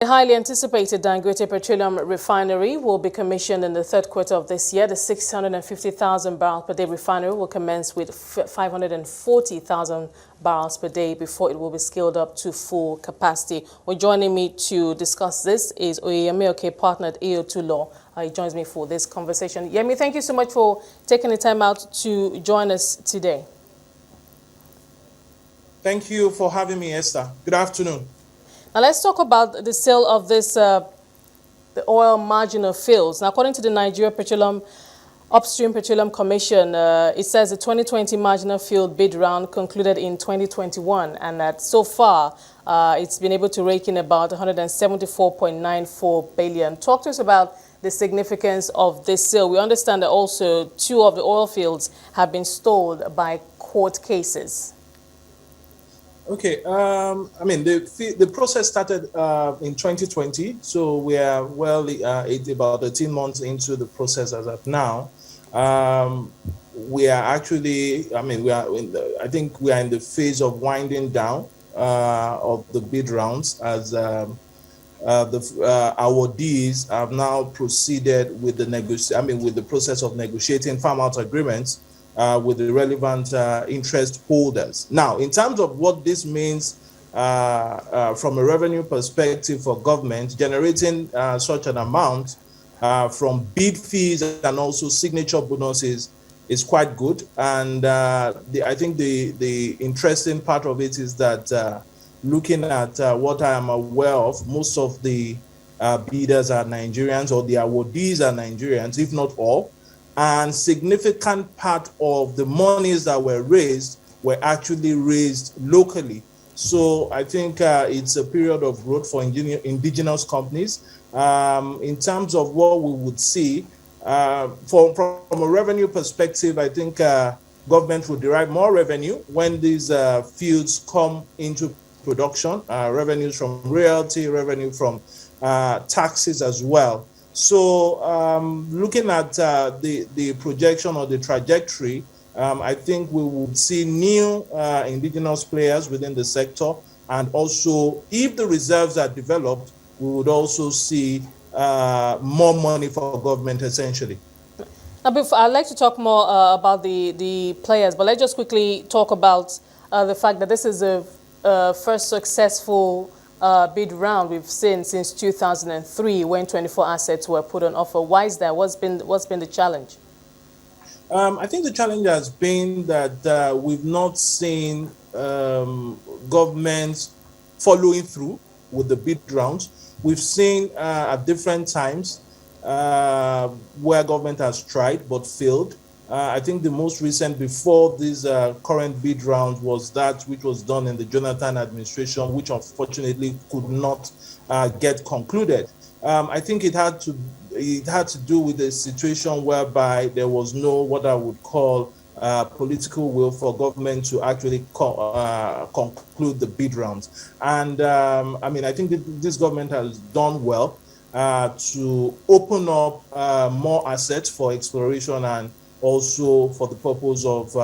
The highly anticipated Dangote Petroleum Refinery will be commissioned in the third quarter of this year. The 650,000 barrel per day refinery will commence with 540,000 barrels per day before it will be scaled up to full capacity. Well, joining me to discuss this is Oyeyemi Oke, partner at AO2 Law. He joins me for this conversation. Yemi, thank you so much for taking the time out to join us today. Thank you for having me, Esther. Good afternoon. Now let's talk about the sale of this the oil marginal fields. Now, according to the Nigeria Upstream Petroleum Commission, it says the 2020 marginal field bid round concluded in 2021, and that so far it's been able to rake in about 174.94 billion. Talk to us about the significance of this sale. We understand that also 2 of the oil fields have been stalled by court cases. Okay, I mean, the process started in 2020, so we are about 18 months into the process as of now. We are actually, I think we are in the phase of winding down of the bid rounds as the awardees have now proceeded with the process of negotiating farm out agreements with the relevant interest holders. Now, in terms of what this means from a revenue perspective for government, generating such an amount from bid fees and also signature bonuses is quite good. And I think the interesting part of it is that looking at what I am aware of, most of the bidders are Nigerians, or the awardees are Nigerians, if not all. And significant part of the monies that were raised were actually raised locally. So I think it's a period of growth for indigenous companies. In terms of what we would see, from a revenue perspective, I think government will derive more revenue when these fields come into production, revenues from royalty, revenue from taxes as well. So looking at the projection or the trajectory, I think we would see new indigenous players within the sector. And also, if the reserves are developed, we would also see more money for government, essentially. Now, I'd like to talk more about the players, but let's just quickly talk about the fact that this is the first successful bid round we've seen since 2003, when 24 assets were put on offer. Why is that? What's been the challenge? I think the challenge has been that we've not seen governments following through with the bid rounds. We've seen at different times where government has tried but failed. I think the most recent before this current bid round was that which was done in the Jonathan administration, which unfortunately could not get concluded. I think it had to do with a situation whereby there was no what I would call political will for government to actually conclude the bid rounds. And I think this government has done well to open up more assets for exploration and also for the purpose of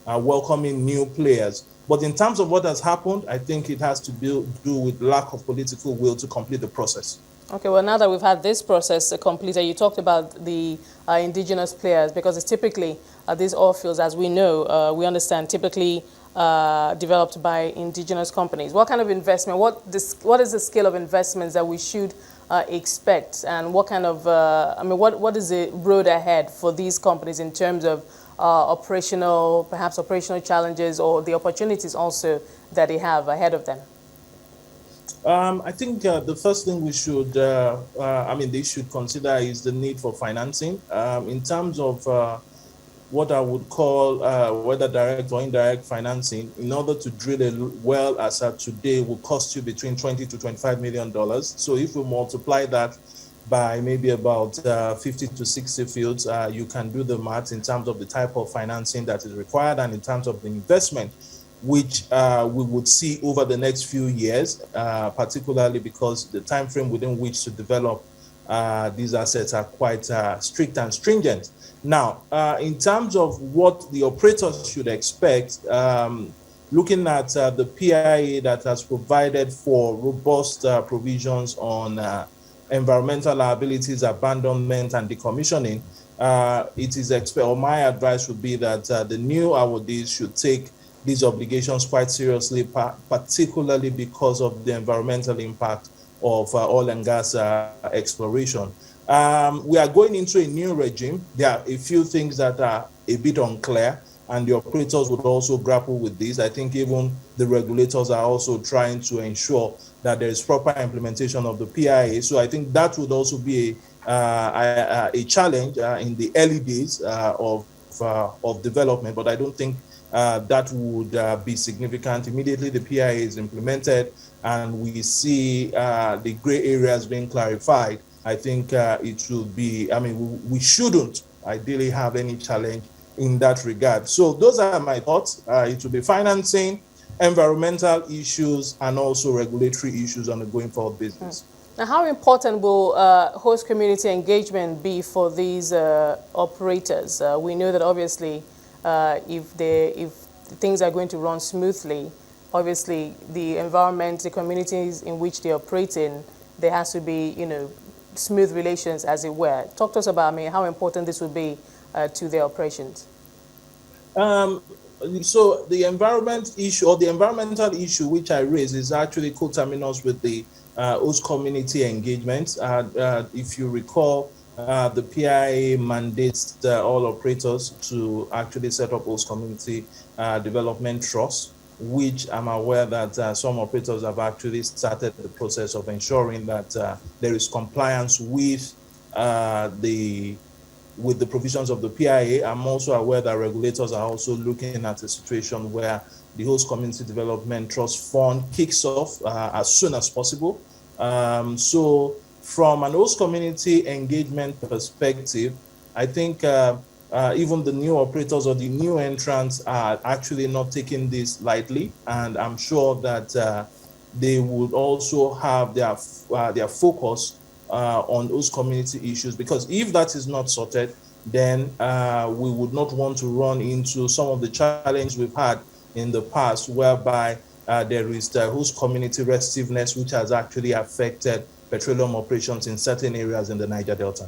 welcoming new players. But in terms of what has happened, I think it has to do with lack of political will to complete the process. Okay, well, now that we've had this process completed, you talked about the indigenous players, because it's typically these oil fields, as we know, we understand, typically developed by indigenous companies. What kind of investment, what is the scale of investments that we should expect, and what kind of, what is the road ahead for these companies in terms of operational challenges, or the opportunities also that they have ahead of them? I think the first thing we should, they should consider is the need for financing. In terms of what I would call whether direct or indirect financing, in order to drill a well as at today will cost you between $20 to $25 million. So if we multiply that by maybe about 50 to 60 fields, you can do the math in terms of the type of financing that is required and in terms of the investment, which we would see over the next few years, particularly because the time frame within which to develop these assets are quite strict and stringent. Now, in terms of what the operators should expect, looking at the PIA that has provided for robust provisions on environmental liabilities, abandonment, and decommissioning, it is or my advice would be that the new awardees should take these obligations quite seriously, particularly because of the environmental impact of oil and gas exploration. We are going into a new regime. There are a few things that are a bit unclear, and the operators would also grapple with this. I think even the regulators are also trying to ensure that there is proper implementation of the PIA. So I think that would also be a challenge in the early days of development, but I don't think that would be significant. Immediately the PIA is implemented and we see the gray areas being clarified, I think it should be, I mean, we shouldn't ideally have any challenge in that regard. So those are my thoughts. It will be financing, environmental issues, and also regulatory issues on a going forward basis. Now, how important will host community engagement be for these operators? We know that obviously if things are going to run smoothly, obviously the environment, the communities in which they operate in, there has to be, you know, smooth relations, as it were. Talk to us about, I mean, how important this will be to their operations. So the environment issue, or the environmental issue which I raised, is actually coterminous with the host community engagement. If you recall, the PIA mandates all operators to actually set up host community development trusts, which I'm aware that some operators have actually started the process of ensuring that there is compliance with the provisions of the PIA. I'm also aware that regulators are also looking at a situation where the host community development trust fund kicks off as soon as possible. So from an host community engagement perspective, I think even the new operators or the new entrants are actually not taking this lightly, and I'm sure that they would also have their focus on those community issues, because if that is not sorted, then we would not want to run into some of the challenges we've had in the past, whereby there is the host community restiveness, which has actually affected petroleum operations in certain areas in the Niger Delta.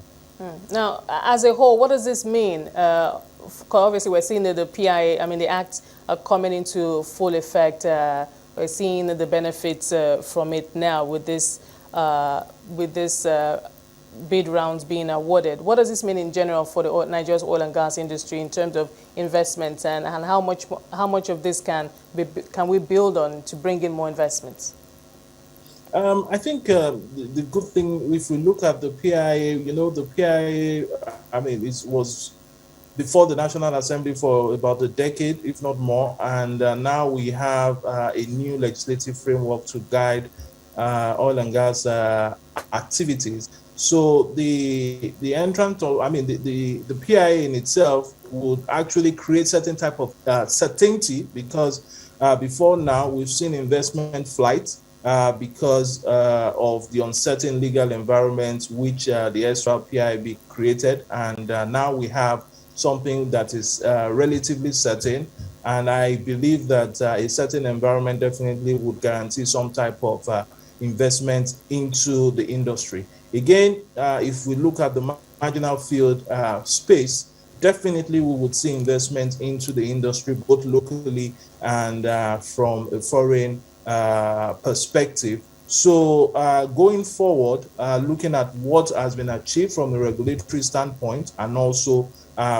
Now, as a whole, what does this mean? Obviously, we're seeing that the PIA, I mean, the acts are coming into full effect. We're seeing the benefits from it now with this bid rounds being awarded. What does this mean in general for the Nigeria's oil and gas industry in terms of investments, and how much of this can we build on to bring in more investments? I think the good thing, if we look at the PIA, you know, the PIA, I mean, it was before the National Assembly for about a decade, if not more, and now we have a new legislative framework to guide oil and gas activities. So the entrant, I mean, the PIA in itself would actually create certain type of certainty, because before now we've seen investment flight because of the uncertain legal environment which the extra PIB created, and now we have something that is relatively certain, and I believe that a certain environment definitely would guarantee some type of investment into the industry. Again, if we look at the marginal field space, definitely we would see investment into the industry, both locally and from a foreign perspective. So going forward, looking at what has been achieved from the regulatory standpoint, and also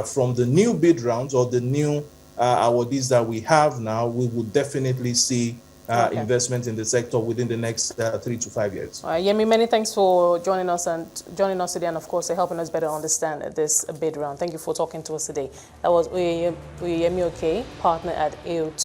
from the new bid rounds or the new awardees that we have now, we would definitely see investment in the sector within the next 3 to 5 years. Yemi, many thanks for joining us today, and of course helping us better understand this bid round. Thank you for talking to us today. That was Oyeyemi Oke, partner at AO2.